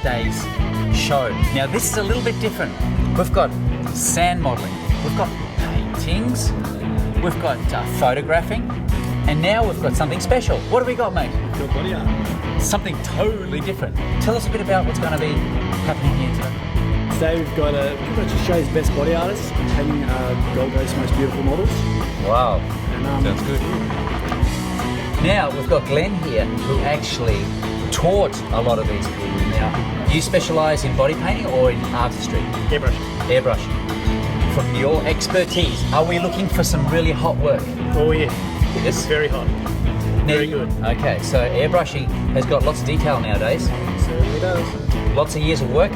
day's show. Now this is a little bit different. We've got sand modelling, we've got paintings, we've got photographing, and now we've got something special. What have we got, mate? Your body art. Something totally different. Tell us a bit about what's going to be happening here today. Today we've got pretty much Australia's best body artists painting Gold Coast's most beautiful models. Wow, And, sounds good. Now we've got Glenn here who actually taught a lot of these people. Now, you specialise in body painting or in artistry? Airbrushing. From your expertise, are we looking for some really hot work? Oh yeah, Yes? very hot. Very good. Okay, so airbrushing has got lots of detail nowadays. Certainly does. Lots of years of work.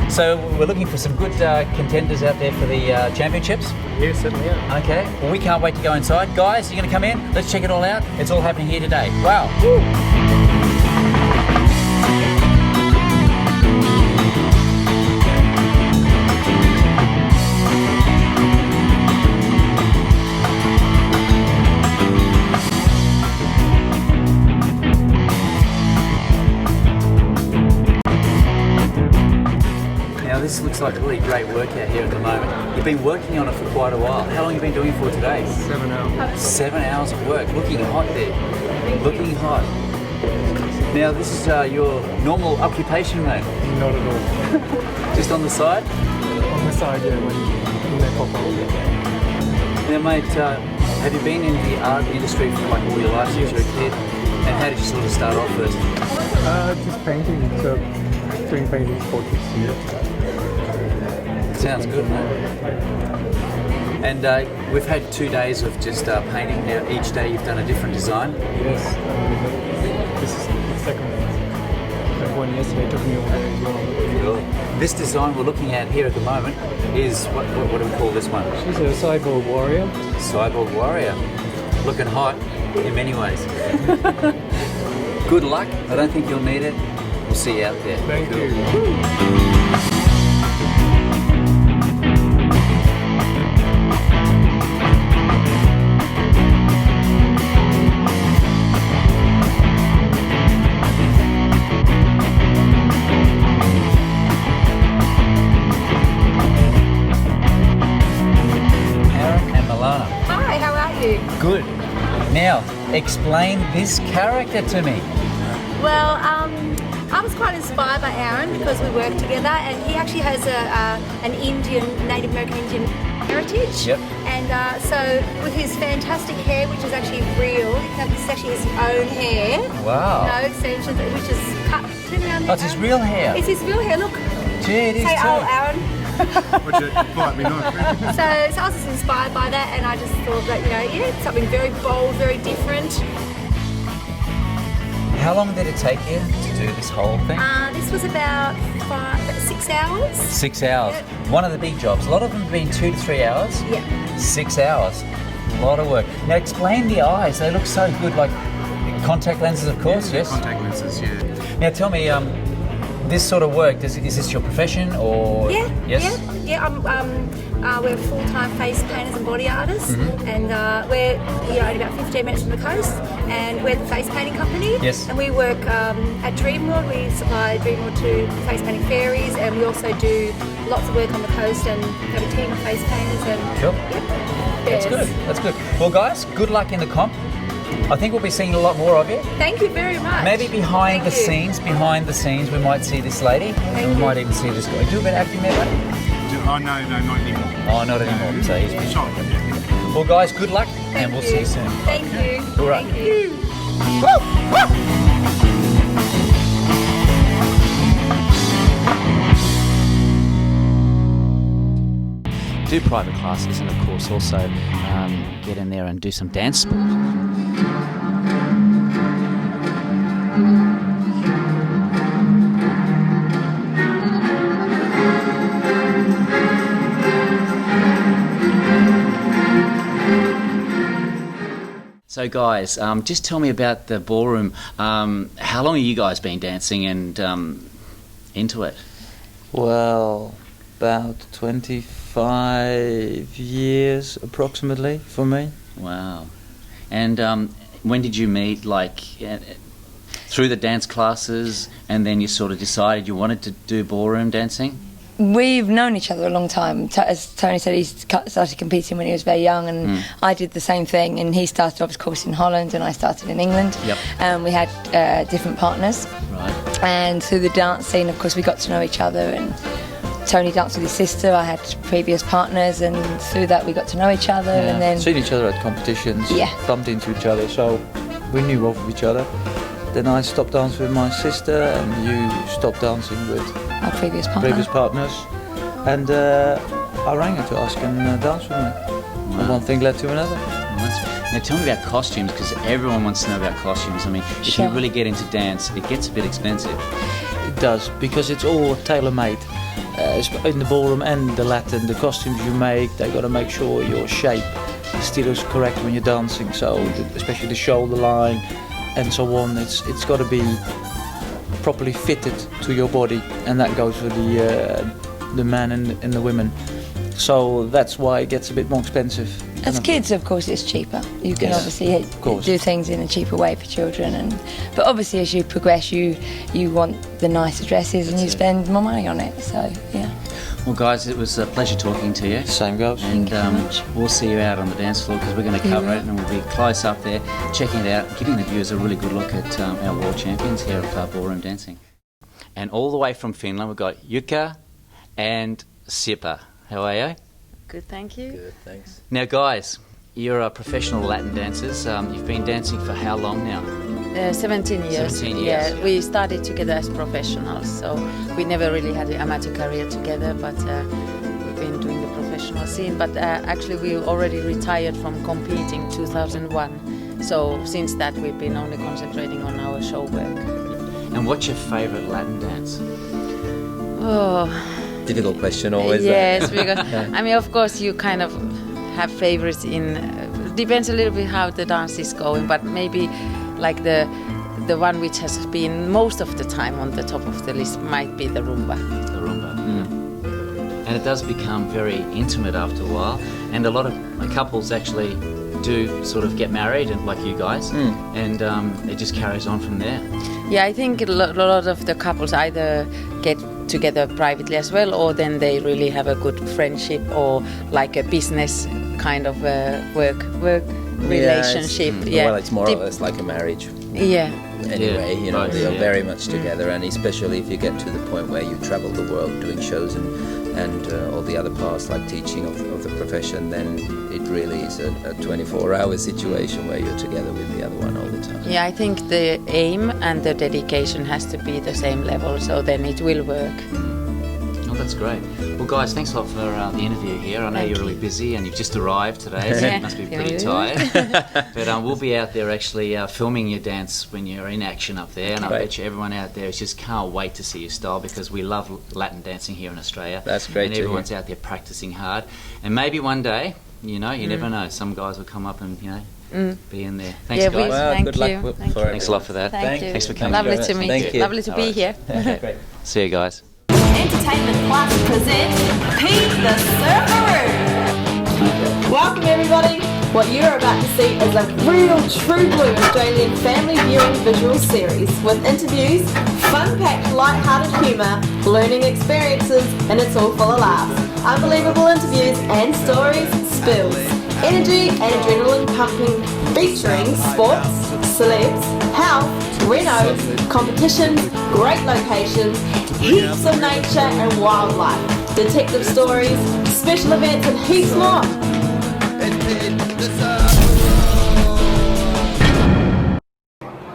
So we're looking for some good contenders out there for the championships. Yeah, certainly are. Okay, well we can't wait to go inside. Guys, you're going to come in? Let's check it all out. It's all happening here today. Wow. Woo. This looks like really great work out here at the moment. You've been working on it for quite a while. How long have you been doing it for today? 7 hours. 7 hours of work. Looking hot there. Looking hot. Now this is your normal occupation, mate? Not at all. Just on the side? On the side, yeah, when they pop up. Now mate, have you been in the art industry for like all your life since you were a kid? And how did you sort of start off first? Just painting, so doing paintings, portraits. Yeah. Sounds good, mate. And we've had 2 days of just painting. Now each day you've done a different design. Yes, this is the second one. That one yesterday took me all day as well. This design we're looking at here at the moment is, what do we call this one? She's a cyborg warrior. Cyborg warrior. Looking hot in many ways. Good luck. I don't think you'll need it. We'll see you out there. Thank Cool. you. Good. Now, explain this character to me. Well, I was quite inspired by Aaron because we work together, and he actually has an Native American Indian heritage. Yep. And so with his fantastic hair, which is actually real, this is actually his own hair. Wow. No extensions, which is cut. Turn around. Oh, it's his real hair. It's his real hair. Look. Gee, it is Say, too. oh, Aaron. Would you bite me not? So I was just inspired by that, and I just thought that, it's something very bold, very different. How long did it take you to do this whole thing? This was about 6 hours. 6 hours. Yep. One of the big jobs. A lot of them have been 2 to 3 hours. Yeah. 6 hours. A lot of work. Now explain the eyes. They look so good, like contact lenses, of course. Yes. Contact lenses, yeah. Now tell me, this sort of work, is this your profession or? Yeah, Yes? yeah. We're full-time face painters and body artists, and we're only about 15 minutes from the coast, and we're the face painting company. Yes. And we work at Dreamworld. We supply Dreamworld to face painting fairies, and we also do lots of work on the coast and have a team of face painters. And Sure. Yep. That's Yes. good. That's good. Well, guys, good luck in the comp. I think we'll be seeing a lot more of you. Thank you very much. Maybe behind Thank you. behind the scenes, we might see this lady, and we you. might even see this guy. Do a bit of acting there, buddy? Oh, no, not anymore. Oh, not anymore. So he's been Shot, yeah. Well, guys, good luck, Thank and we'll you. see you soon. Thank you. All right. Thank you. Do private classes, and of course also get in there and do some dance sport. So guys, just tell me about the ballroom. How long have you guys been dancing and into it? Well, about 25 years approximately for me. Wow. And when did you meet? Like through the dance classes, and then you sort of decided you wanted to do ballroom dancing? We've known each other a long time. As Tony said, he started competing when he was very young, and I did the same thing. And he started off, of course, in Holland, and I started in England. Yep. And we had different partners. Right. And through the dance scene, of course, we got to know each other. And Tony danced with his sister. I had previous partners, and through that, we got to know each other. Yeah. And then Seen each other at competitions, Yeah. bumped into each other, so we knew of each other. Then I stopped dancing with my sister, and you stopped dancing with our previous partner. previous partners. And I rang her to ask him dance with me. And one thing led to another. Now tell me about costumes, because everyone wants to know about costumes. I mean, if Sure. you really get into dance, it gets a bit expensive. It does, because it's all tailor-made. In the ballroom and the Latin, the costumes you make, they got to make sure your shape still is correct when you're dancing. So, especially the shoulder line and so on, it's got to be properly fitted to your body, and that goes for the men and the women. So that's why it gets a bit more expensive. As kids, of course, it's cheaper. You can Yes, obviously course. do things in a cheaper way for children, but obviously as you progress, you want the nicer dresses and you spend more money on it. So yeah. Well, guys, it was a pleasure talking to you. Same goes. And you very much. we'll see you out on the dance floor, because we're going to cover it, and we'll be close up there, checking it out, giving the viewers a really good look at our world champions here at ballroom dancing. And all the way from Finland, we've got Jukka and Sirpa. How are you? Good, thank you. Good, thanks. Now, guys, you're professional Latin dancers. You've been dancing for how long now? 17 years. 17 years. Yeah, we started together as professionals, so we never really had an amateur career together, but we've been doing the professional scene. But actually, we already retired from competing 2001. So since that, we've been only concentrating on our show work. And what's your favourite Latin dance? Oh, Difficult question always. yes, because I mean, of course, you kind of have favorites in. Depends a little bit how the dance is going, but maybe like the one which has been most of the time on the top of the list might be the rumba. The rumba. And it does become very intimate after a while, and a lot of couples actually do sort of get married, and like you guys, and it just carries on from there. Yeah, I think a lot of the couples either get together privately as well, or then they really have a good friendship or like a business kind of work relationship. Well, it's more or less like a marriage. Yeah. Anyway, you know, right, you're yeah. very much together, and especially if you get to the point where you travel the world doing shows and all the other parts like teaching of the profession, then it really is a 24-hour situation where you're together with the other one all the time. Yeah, I think the aim and the dedication has to be the same level, so then it will work. Oh, that's great. Well, guys, thanks a lot for the interview here. I know you're really busy and you've just arrived today, so you must be pretty tired. But we'll be out there actually filming your dance when you're in action up there, and I bet you everyone out there just can't wait to see your style, because we love Latin dancing here in Australia. That's great and to everyone's hear. out there practicing hard. And maybe one day, you know, you never know, some guys will come up and, you know, be in there. Thanks, Yeah, guys. Well, Thank good you. luck Thank for you. everyone. Thanks a lot for that. Thank you. Thanks for coming. Lovely very to much. meet Thank you. you. Lovely to be here. Great. See you guys. Entertainment Plus presents Pete the Surfaroo. Welcome everybody. What you're about to see is a real true blue Australian family viewing visual series with interviews, fun-packed light-hearted humour, learning experiences, and it's all full of laughs. Unbelievable interviews and stories, spills, energy and adrenaline pumping, featuring sports, celebs, health, renos, competitions, great locations, heaps of nature and wildlife, detective stories, special events and heaps more.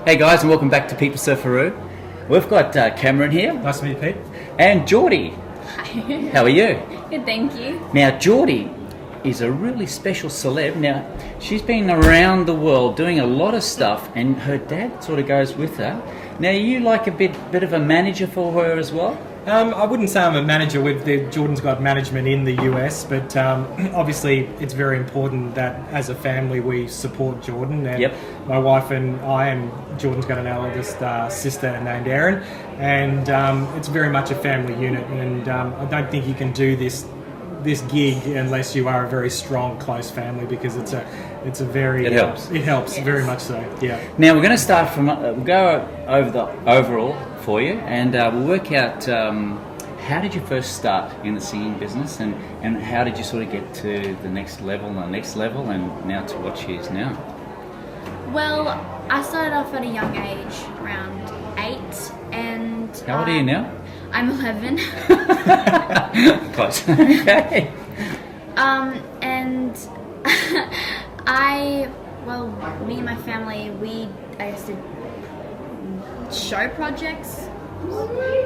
Hey guys, and welcome back to Pete the Surfaroo. We've got Cameron here. Nice to meet you, Pete. And Geordie. How are you? Good, thank you. Now, Geordie is a really special celeb. Now, she's been around the world doing a lot of stuff, and her dad sort of goes with her. Now, are you like a bit of a manager for her as well? I wouldn't say I'm a manager with the Jordan's Got management in the US, but obviously it's very important that as a family we support Jordan. And my wife and I, and Jordan's got an eldest sister named Erin, and it's very much a family unit. And I don't think you can do this this gig unless you are a very strong, close family, because it's a very It helps. It helps very much so. Yeah. Now we're going to start from, we'll go over the overall for you, and we'll work out how did you first start in the singing business, and how did you sort of get to the next level and now to what she is now? Well, I started off at a young age, around 8, and... How old are you now? I'm 11. Close. Okay. And me and my family, I used to show projects,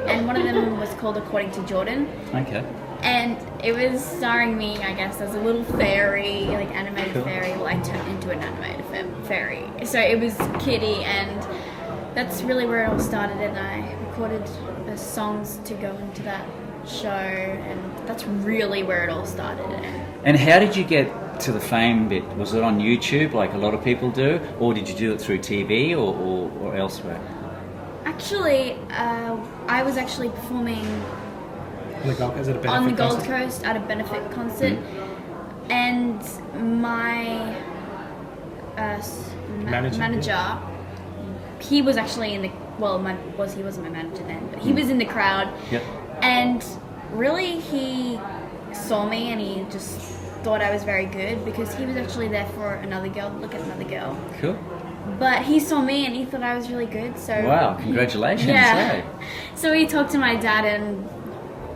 and one of them was called According to Jordan. Okay. And it was starring me, I guess, as a little fairy, like animated Cool. fairy. Well, I turned into an animated fairy. So it was Kitty, and that's really where it all started. And I recorded the songs to go into that show, and that's really where it all started. And how did you get to the fame bit? Was it on YouTube, like a lot of people do, or did you do it through TV or elsewhere? Actually, I was actually performing On the Gold Coast at a benefit concert, and my manager, he was actually in the he wasn't my manager then, but he was in the crowd. Yep. And really, he saw me and he just thought I was very good, because he was actually there for another girl, look at another girl. Cool. But he saw me and he thought I was really good, so... Wow, congratulations. Yeah. eh? So he talked to my dad and,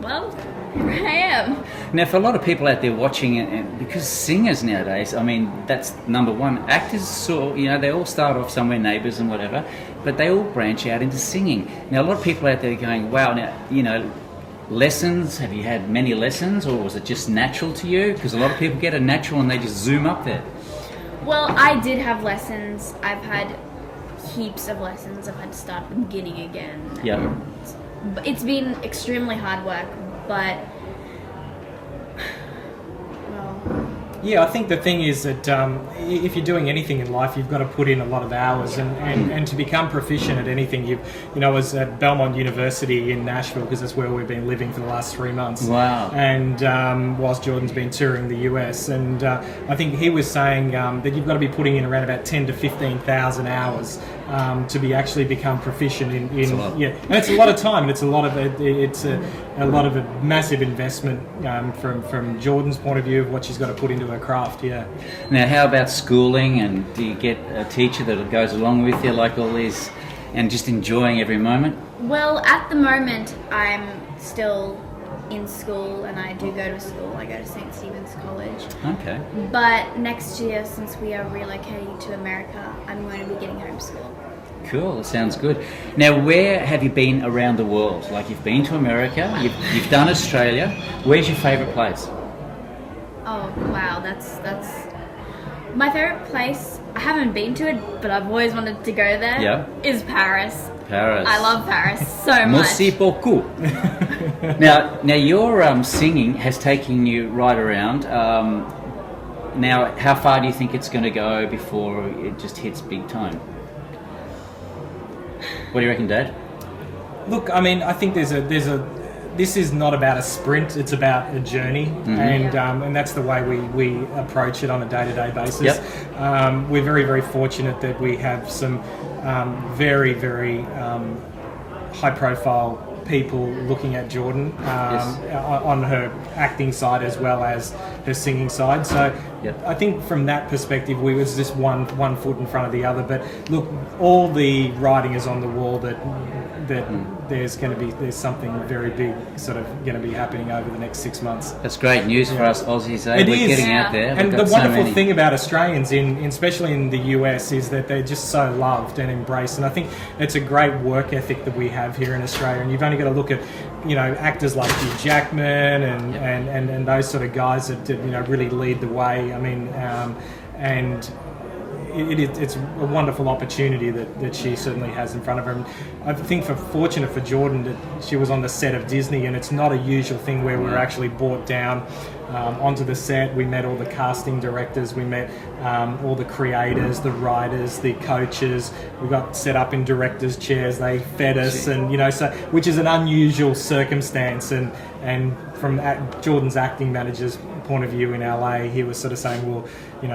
well, here I am. Now, for a lot of people out there watching it, and because singers nowadays, I mean, that's number one. Actors, they all start off somewhere, neighbours and whatever, but they all branch out into singing. Now, a lot of people out there are going, wow, now, lessons, have you had many lessons, or was it just natural to you? Because a lot of people get a natural and they just zoom up there. Well, I did have lessons. I've had heaps of lessons. I've had to start at the beginning again. Yeah. It's been extremely hard work, but... Yeah, I think the thing is that if you're doing anything in life, you've got to put in a lot of hours, and to become proficient at anything, I was at Belmont University in Nashville, because that's where we've been living for the last 3 months. Wow. And whilst Jordan's been touring the US, and I think he was saying that you've got to be putting in around about 10 to 15,000 hours to be actually become proficient in and it's a lot of time, and it's a lot of a massive investment from Jordan's point of view of what she's got to put into her craft. Yeah. Now, how about schooling, and do you get a teacher that goes along with you, like all these, and just enjoying every moment? Well, at the moment, I'm still in school, and I do go to school. I go to St. Stephen's College. Okay. But next year, since we are relocating to America, I'm going to be getting homeschool. Cool, that sounds good. Now, where have you been around the world? Like, you've been to America, you've done Australia. Where's your favourite place? Oh, wow, that's my favourite place. I haven't been to it, but I've always wanted to go there. Yeah. Is Paris. Paris. I love Paris so much. Merci beaucoup. Now your singing has taken you right around. Now, how far do you think it's going to go before it just hits big time? What do you reckon, Dad? Look, I mean, I think this is not about a sprint, it's about a journey, and that's the way we approach it on a day-to-day basis. Yep. We're very, very fortunate that we have some very, very high-profile people looking at Jordan on her acting side as well as her singing side. So I think from that perspective, we was just one foot in front of the other. But look, all the writing is on the wall that there's something very big sort of going to be happening over the next 6 months. That's great news for us Aussies. Eh? We're getting out there. And the wonderful thing about Australians, especially in the US, is that they're just so loved and embraced. And I think it's a great work ethic that we have here in Australia. And you've only got to look at, actors like Hugh Jackman and those sort of guys that really lead the way. I mean, and it's a wonderful opportunity that she certainly has in front of her. And I think fortunate for Jordan that she was on the set of Disney, and it's not a usual thing where we're actually brought down onto the set. We met all the casting directors, we met all the creators, the writers, the coaches. We got set up in directors' chairs. They fed us, and so which is an unusual circumstance. And from Jordan's acting manager's point of view in LA, he was sort of saying, well,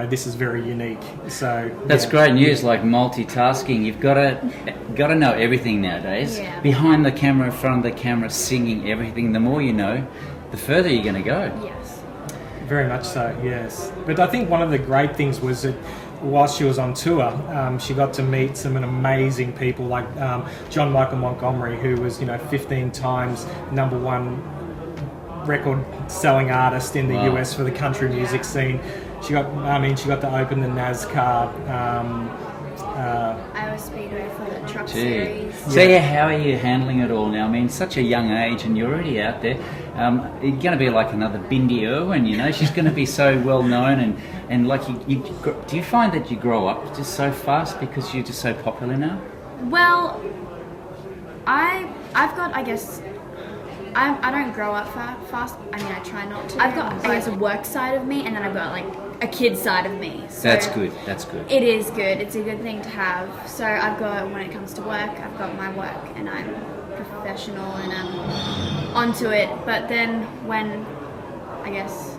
this is very unique. So that's great news. Like multitasking, you've got to know everything nowadays. Yeah. Behind the camera, in front of the camera, singing everything. The more you know, the further you're going to go. Yes. Very much so, yes. But I think one of the great things was that whilst she was on tour, she got to meet some amazing people like John Michael Montgomery, who was 15 times #1 record-selling artist in the US for the country music scene. She got to open the NASCAR. Iowa Speedway for the truck series. So how are you handling it all now? I mean, such a young age, and you're already out there. You're going to be like another Bindi Irwin, She's going to be so well known, and like do you find that you grow up just so fast because you're just so popular now? Well, I've got, I guess, I don't grow up fast. I mean, I try not to. I've got, I guess, a work side of me, and then I've got like a kid side of me. So that's good. That's good. It is good. It's a good thing to have. So I've got, when it comes to work, I've got my work, and I'm professional and I'm onto it. But then when, I guess,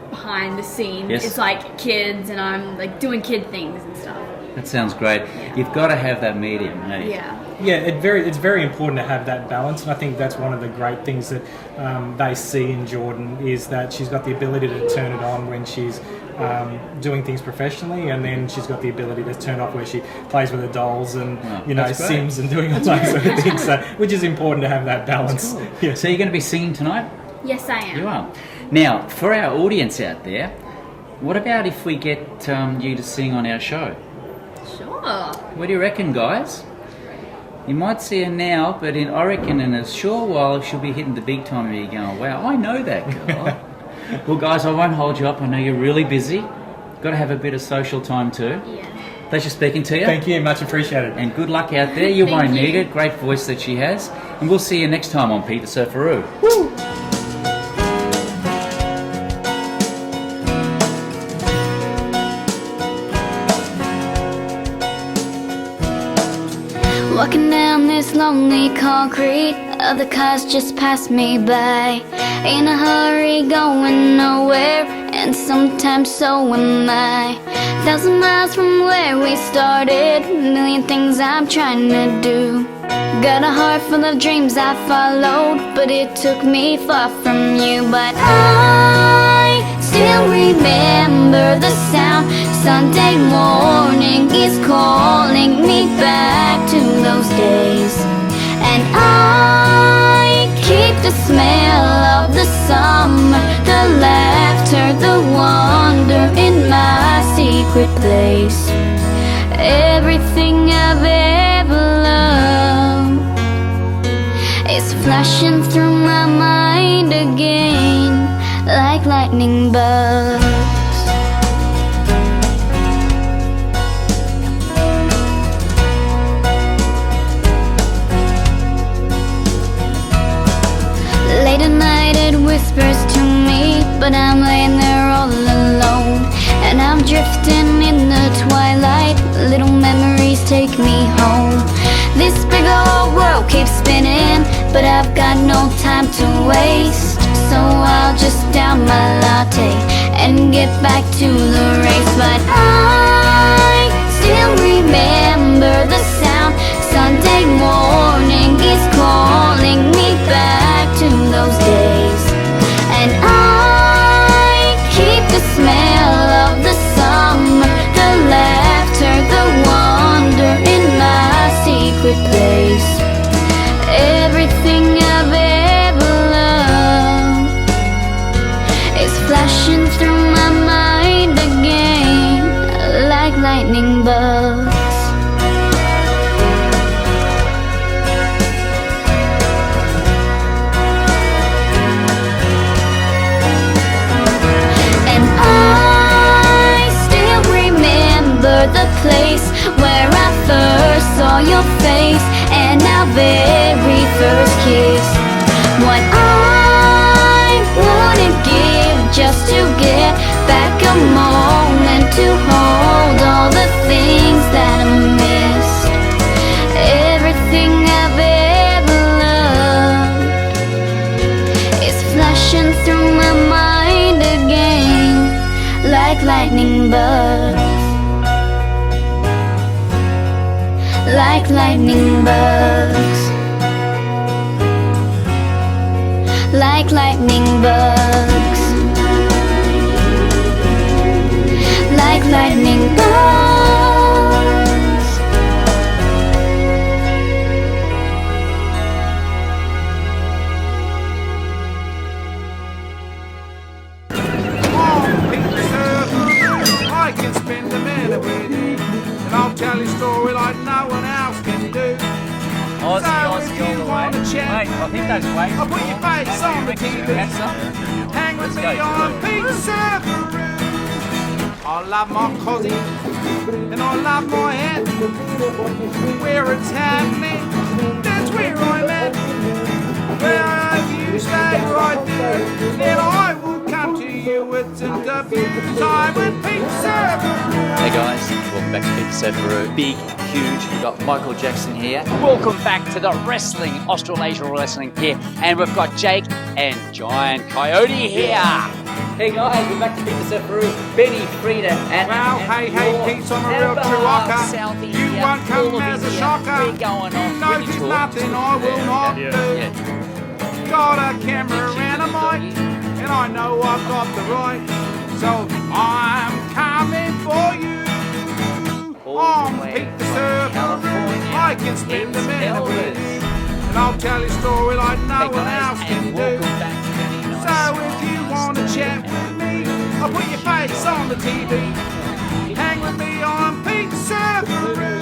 behind the scenes, it's like kids, and I'm like doing kid things and stuff. That sounds great. Yeah. You've got to have that medium, hey? Yeah. Yeah, it's very important to have that balance, and I think that's one of the great things that they see in Jordan is that she's got the ability to turn it on when she's doing things professionally, and then she's got the ability to turn off where she plays with her dolls and Sims and doing all those sort of things. So, which is important to have that balance. Cool. Yeah. So you're going to be singing tonight? Yes, I am. You are. Now, for our audience out there, what about if we get you to sing on our show? Sure. What do you reckon, guys? You might see her now, but I reckon in a short while she'll be hitting the big time and you're going, wow, I know that girl. Well, guys, I won't hold you up. I know you're really busy. Got to have a bit of social time too. Yeah. Pleasure speaking to you. Thank you, much appreciated. And good luck out there. You won't need it. Great voice that she has. And we'll see you next time on Pete the Surfaroo. Woo! Walking down this lonely concrete, other cars just pass me by. In a hurry, going nowhere, and sometimes so am I. 1,000 miles from where we started, a million things I'm trying to do. Got a heart full of dreams I followed, but it took me far from you. But I still remember the sound. Sunday morning is calling me back to those days, and I keep the smell of the summer, the laughter, the wonder in my secret place. Everything I've ever loved is flashing through my mind again like lightning bugs. Late at night it whispers to me, but I'm laying there all alone, and I'm drifting in the twilight. Little memories take me home. This big old world keeps spinning, but I've got no time to waste. So I'll just down my latte and get back to the race. But I still remember the sound. Sunday morning is calling me back to those days, and I keep the smell of the summer, the laughter, the wonder in my secret place. Everything I've ever loved is flashing through my mind again like lightning bugs. The place where I first saw your face and our very first kiss. What I wouldn't give just flashing through my mind again, like lightning bugs, like lightning bugs, like lightning bugs, like lightning bugs. I can spend a minute with you, and I'll tell you a story like no one else can do. Aussie, So Aussie if all you the want way. to chat, Mate, I think those waves I'll put your face on the TV. Hang with me on Pete Surfaroo. I love my cosy, and I love my hat. Where it's happening, that's where I'm at. Where you stay right there, then I will come to you with some interviews. I'm with Pete Surfaroo. Hey guys, welcome back to Pete Surfaroo. Big, huge, we've got Michael Jackson here. Welcome back to the wrestling, Australasia Wrestling here. And we've got Jake and Giant Coyote here. Hey guys, we're back to Pete Surfaroo. Benny, Frida, and Well, hey, Pete, I'm a real true rocker. You won't come as a shocker. We're going on. You know there's nothing I will not do. Got a camera and a mic, and I know I've got the right. So I'm coming for you. I'm Pete the Surfaroo. I can spend a minute with you, and I'll tell you a story like no one else can do. So if you want to chat with me, I'll put your face on the TV. Hang with me on Pete Surfaroo.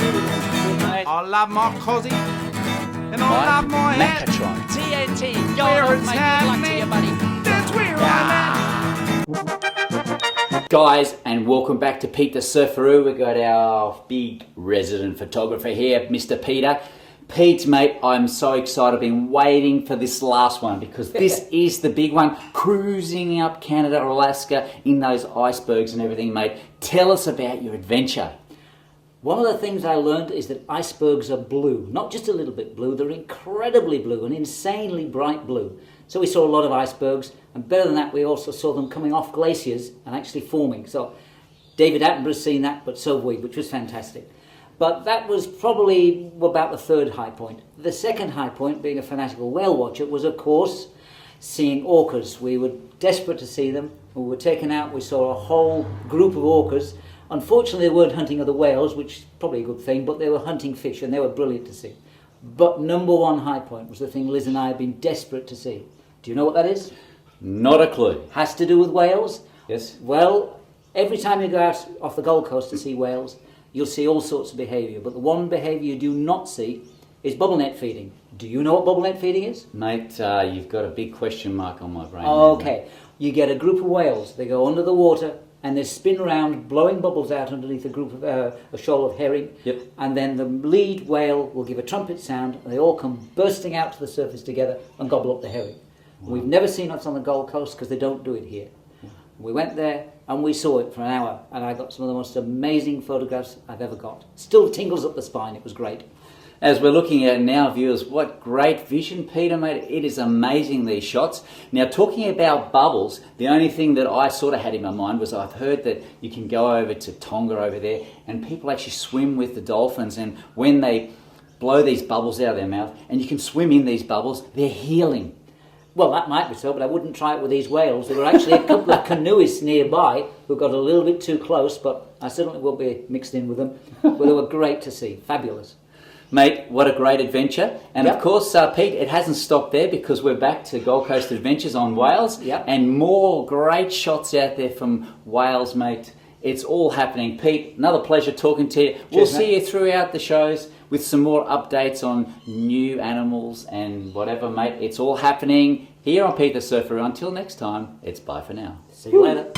I love my cosy, and I love my hat. TNT, Where go on, it's mate. Good luck to you, happening, buddy. that's where I'm at. Guys, and welcome back to Pete the Surfaroo. We've got our big resident photographer here, Mr. Peter. Pete, mate, I'm so excited. I've been waiting for this last one because this is the big one. Cruising up Canada or Alaska in those icebergs and everything, mate. Tell us about your adventure. One of the things I learned is that icebergs are blue. Not just a little bit blue, they're incredibly blue, and insanely bright blue. So we saw a lot of icebergs, and better than that, we also saw them coming off glaciers and actually forming. So David Attenborough's seen that, but so have we, which was fantastic. But that was probably about the third high point. The second high point, being a fanatical whale watcher, was of course seeing orcas. We were desperate to see them. We were taken out, we saw a whole group of orcas. Unfortunately, they weren't hunting other whales, which is probably a good thing, but they were hunting fish, and they were brilliant to see. But number one high point was the thing Liz and I have been desperate to see. Do you know what that is? Not a clue. Has to do with whales? Yes. Well, every time you go out off the Gold Coast to see whales, you'll see all sorts of behaviour. But the one behaviour you do not see is bubble net feeding. Do you know what bubble net feeding is? Mate, you've got a big question mark on my brain. Okay. You get a group of whales. They go under the water and they spin around, blowing bubbles out underneath a group of a shoal of herring. Yep. And then the lead whale will give a trumpet sound, and they all come bursting out to the surface together and gobble up the herring. Wow. We've never seen it on the Gold Coast because they don't do it here. Yeah. We went there and we saw it for an hour, and I got some of the most amazing photographs I've ever got. Still tingles up the spine. It was great. As we're looking at now, viewers, what great vision, Peter, mate. It is amazing, these shots. Now, talking about bubbles, the only thing that I sort of had in my mind was I've heard that you can go over to Tonga over there and people actually swim with the dolphins, and when they blow these bubbles out of their mouth and you can swim in these bubbles, they're healing. Well, that might be so, but I wouldn't try it with these whales. There were actually a couple of canoeists nearby who got a little bit too close, but I certainly won't be mixed in with them. But they were great to see. Fabulous. Mate, what a great adventure. And yep. Of course, Pete, it hasn't stopped there because we're back to Gold Coast Adventures on Wales. Yep. And more great shots out there from Wales, mate. It's all happening. Pete, another pleasure talking to you. Cheers, we'll mate. see you throughout the shows with some more updates on new animals and whatever, mate. It's all happening here on Pete the Surfaroo. Until next time, it's bye for now. See you later.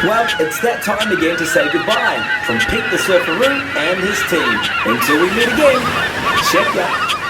Well, it's that time again to say goodbye from Pete the Surfaroo and his team. Until we meet again, check ya.